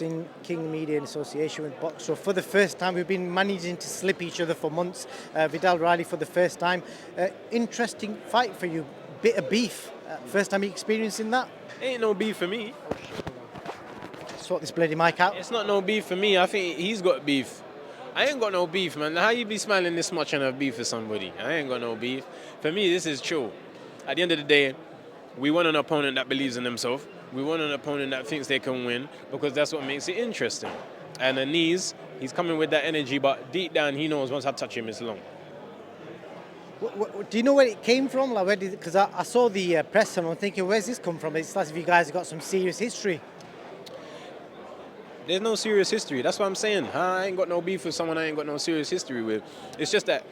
Boxing King Media in association with Box. So for the first time, we've been managing to slip each other for months. Vidal Riley for the first time. Interesting fight for you. Bit of beef. First time you experiencing that? Ain't no beef for me. Sort this bloody mic out. It's not no beef for me. I think he's got beef. I ain't got no beef, man. How you be smiling this much and have beef with somebody? I ain't got no beef. For me, this is chill. At the end of the day, we want an opponent that believes in themselves. We want an opponent that thinks they can win because that's what makes it interesting. And ANEES, he's coming with that energy, but deep down he knows once I touch him, it's long. Do you know where it came from? Like, because I saw the press and I'm thinking, where's this come from? It's like if you guys have got some serious history. There's no serious history. That's what I'm saying. I ain't got no beef with someone I ain't got no serious history with. It's just that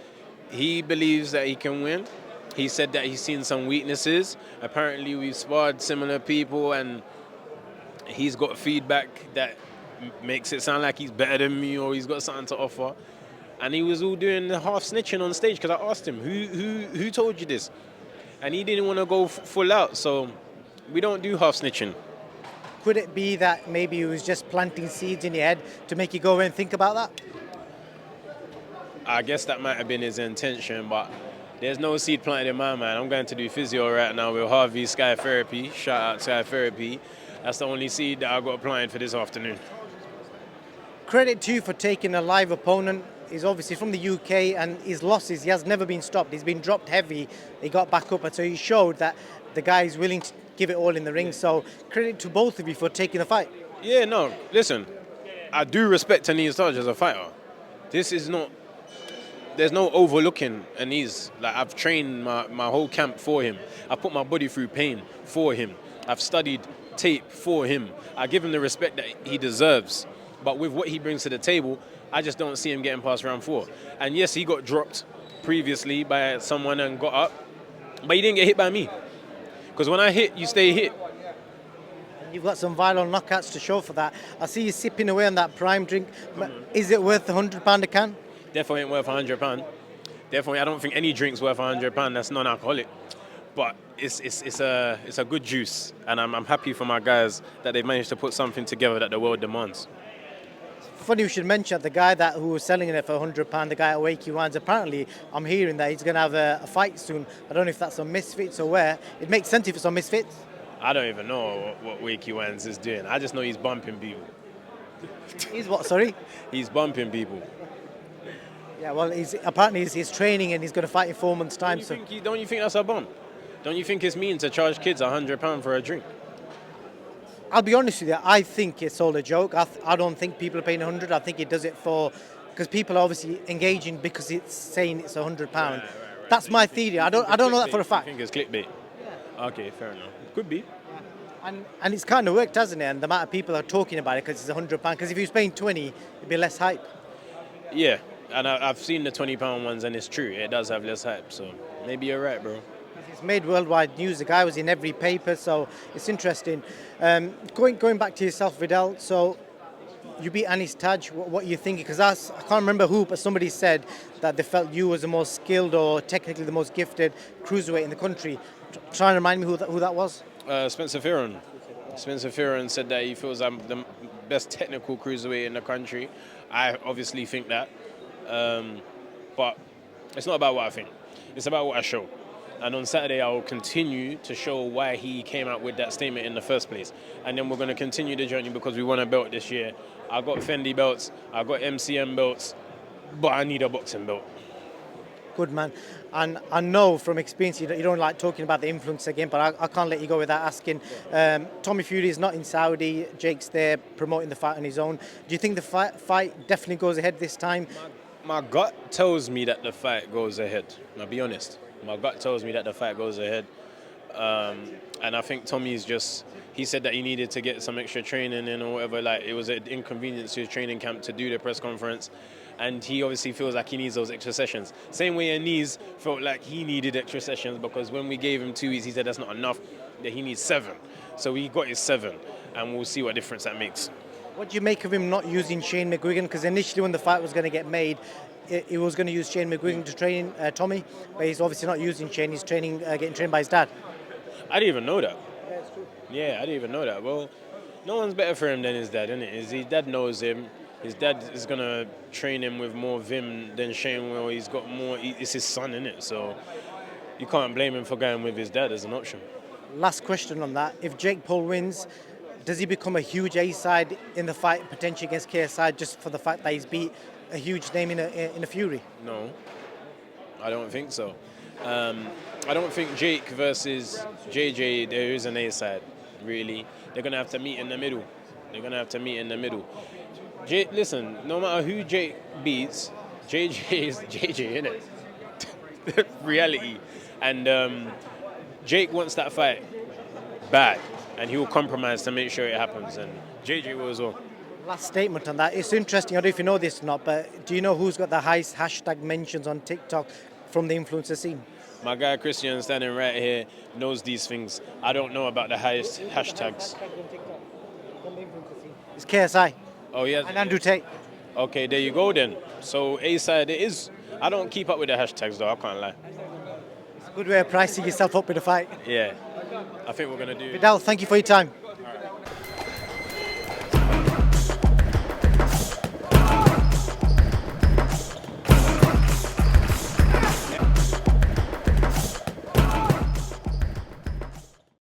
he believes that he can win. He said that he's seen some weaknesses. Apparently we've sparred similar people and he's got feedback that makes it sound like he's better than me or he's got something to offer. And he was all doing the half snitching on stage because I asked him, who told you this? And he didn't want to go full out, so we don't do half snitching. Could it be that maybe he was just planting seeds in your head to make you go away and think about that? I guess that might have been his intention, but there's no seed planted in my mind. I'm going to do physio right now with Harvey Sky Therapy. Shout out Sky Therapy. That's the only seed that I got planted for this afternoon. Credit to you for taking a live opponent. He's obviously from the UK and his losses, he has never been stopped. He's been dropped heavy. He got back up, and so he showed that the guy is willing to give it all in the ring. So credit to both of you for taking the fight. Yeah, no, listen, I do respect ANEES TAJ as a fighter. This is not, there's no overlooking ANEES. Like, I've trained my whole camp for him. I put my body through pain for him. I've studied tape for him. I give him the respect that he deserves. But with what he brings to the table, I just don't see him getting past round 4. And yes, he got dropped previously by someone and got up, but he didn't get hit by me. Because when I hit, you stay hit. You've got some viral knockouts to show for that. I see you sipping away on that prime drink. Is it worth £100 a can? Definitely ain't worth £100. Definitely, I don't think any drink's worth £100 that's non-alcoholic. But it's a good juice, and I'm happy for my guys that they've managed to put something together that the world demands. Funny you should mention the guy who was selling it for £100, the guy at WAKEY Wines. Apparently, I'm hearing that he's going to have a fight soon. I don't know if that's on Misfits or where. It makes sense if it's on Misfits. I don't even know what WAKEY Wines is doing. I just know he's bumping people. He's what, sorry? He's bumping people. Yeah, well, apparently he's training and he's going to fight in 4 months' time. Don't you think that's a bump? Don't you think it's mean to charge kids £100 for a drink? I'll be honest with you, I think it's all a joke. I don't think people are paying 100. I think it does it because people are obviously engaging because it's saying it's £100. Right. That's my theory. I don't know that for a fact. I think it's clickbait. Yeah. Okay, fair enough. Could be. Yeah. And it's kind of worked, hasn't it? And the amount of people are talking about it because it's £100. Because if he was paying 20, it'd be less hype. Yeah, and I've seen the £20 ones, and it's true. It does have less hype. So maybe you're right, bro. It's made worldwide news. The guy was in every paper, so it's interesting. Going back to yourself, Vidal. So you beat ANEES TAJ. What are you thinking? Because I can't remember who, but somebody said that they felt you was the most skilled or technically the most gifted cruiserweight in the country. Try and remind me who that was. Spencer Fearon. Spencer Fearon said that he feels I'm the best technical cruiserweight in the country. I obviously think that, but it's not about what I think. It's about what I show. And on Saturday, I will continue to show why he came out with that statement in the first place. And then we're going to continue the journey because we won a belt this year. I got Fendi belts, I got MCM belts, but I need a boxing belt. Good, man. And I know from experience you don't like talking about the influence again, but I can't let you go without asking. Tommy Fury is not in Saudi. Jake's there promoting the fight on his own. Do you think the fight definitely goes ahead this time? My gut tells me that the fight goes ahead. I'll be honest. My gut tells me that the fight goes ahead. And I think Tommy's he said that he needed to get some extra training in or whatever. Like, it was an inconvenience to his training camp to do the press conference. And he obviously feels like he needs those extra sessions. Same way ANEES felt like he needed extra sessions because when we gave him 2 weeks, he said that's not enough, that he needs 7. So he got his 7, and we'll see what difference that makes. What do you make of him not using Shane McGuigan? Because initially when the fight was going to get made, he was going to use Shane McGuigan to train Tommy, but he's obviously not using Shane. He's getting trained by his dad. I didn't even know that. Yeah, it's true. Yeah, I didn't even know that. Well, No one's better for him than his dad, innit? His dad knows him. His dad is gonna train him with more vim than Shane will. He's got more. It's his son, innit? So you can't blame him for going with his dad as an option. Last question on that. If Jake Paul wins, does he become a huge A side in the fight potentially against KSI just for the fact that he's beat a huge name in a Fury? No, I don't think so. I don't think Jake versus JJ, there is an A side, really. They're going to have to meet in the middle. Listen, no matter who Jake beats, JJ is JJ, innit? Reality. And Jake wants that fight bad, and he will compromise to make sure it happens, and JJ will as well. Last statement on that. It's interesting, I don't know if you know this or not, but do you know who's got the highest hashtag mentions on TikTok from the influencer scene? My guy Christian standing right here knows these things. I don't know about the highest hashtags. It's KSI Oh, yeah. and Andrew Tate. Okay, there you go then. So A-side, it is. I don't keep up with the hashtags though, I can't lie. It's a good way of pricing yourself up in a fight. Yeah, I think we're going to do... Vidal, thank you for your time.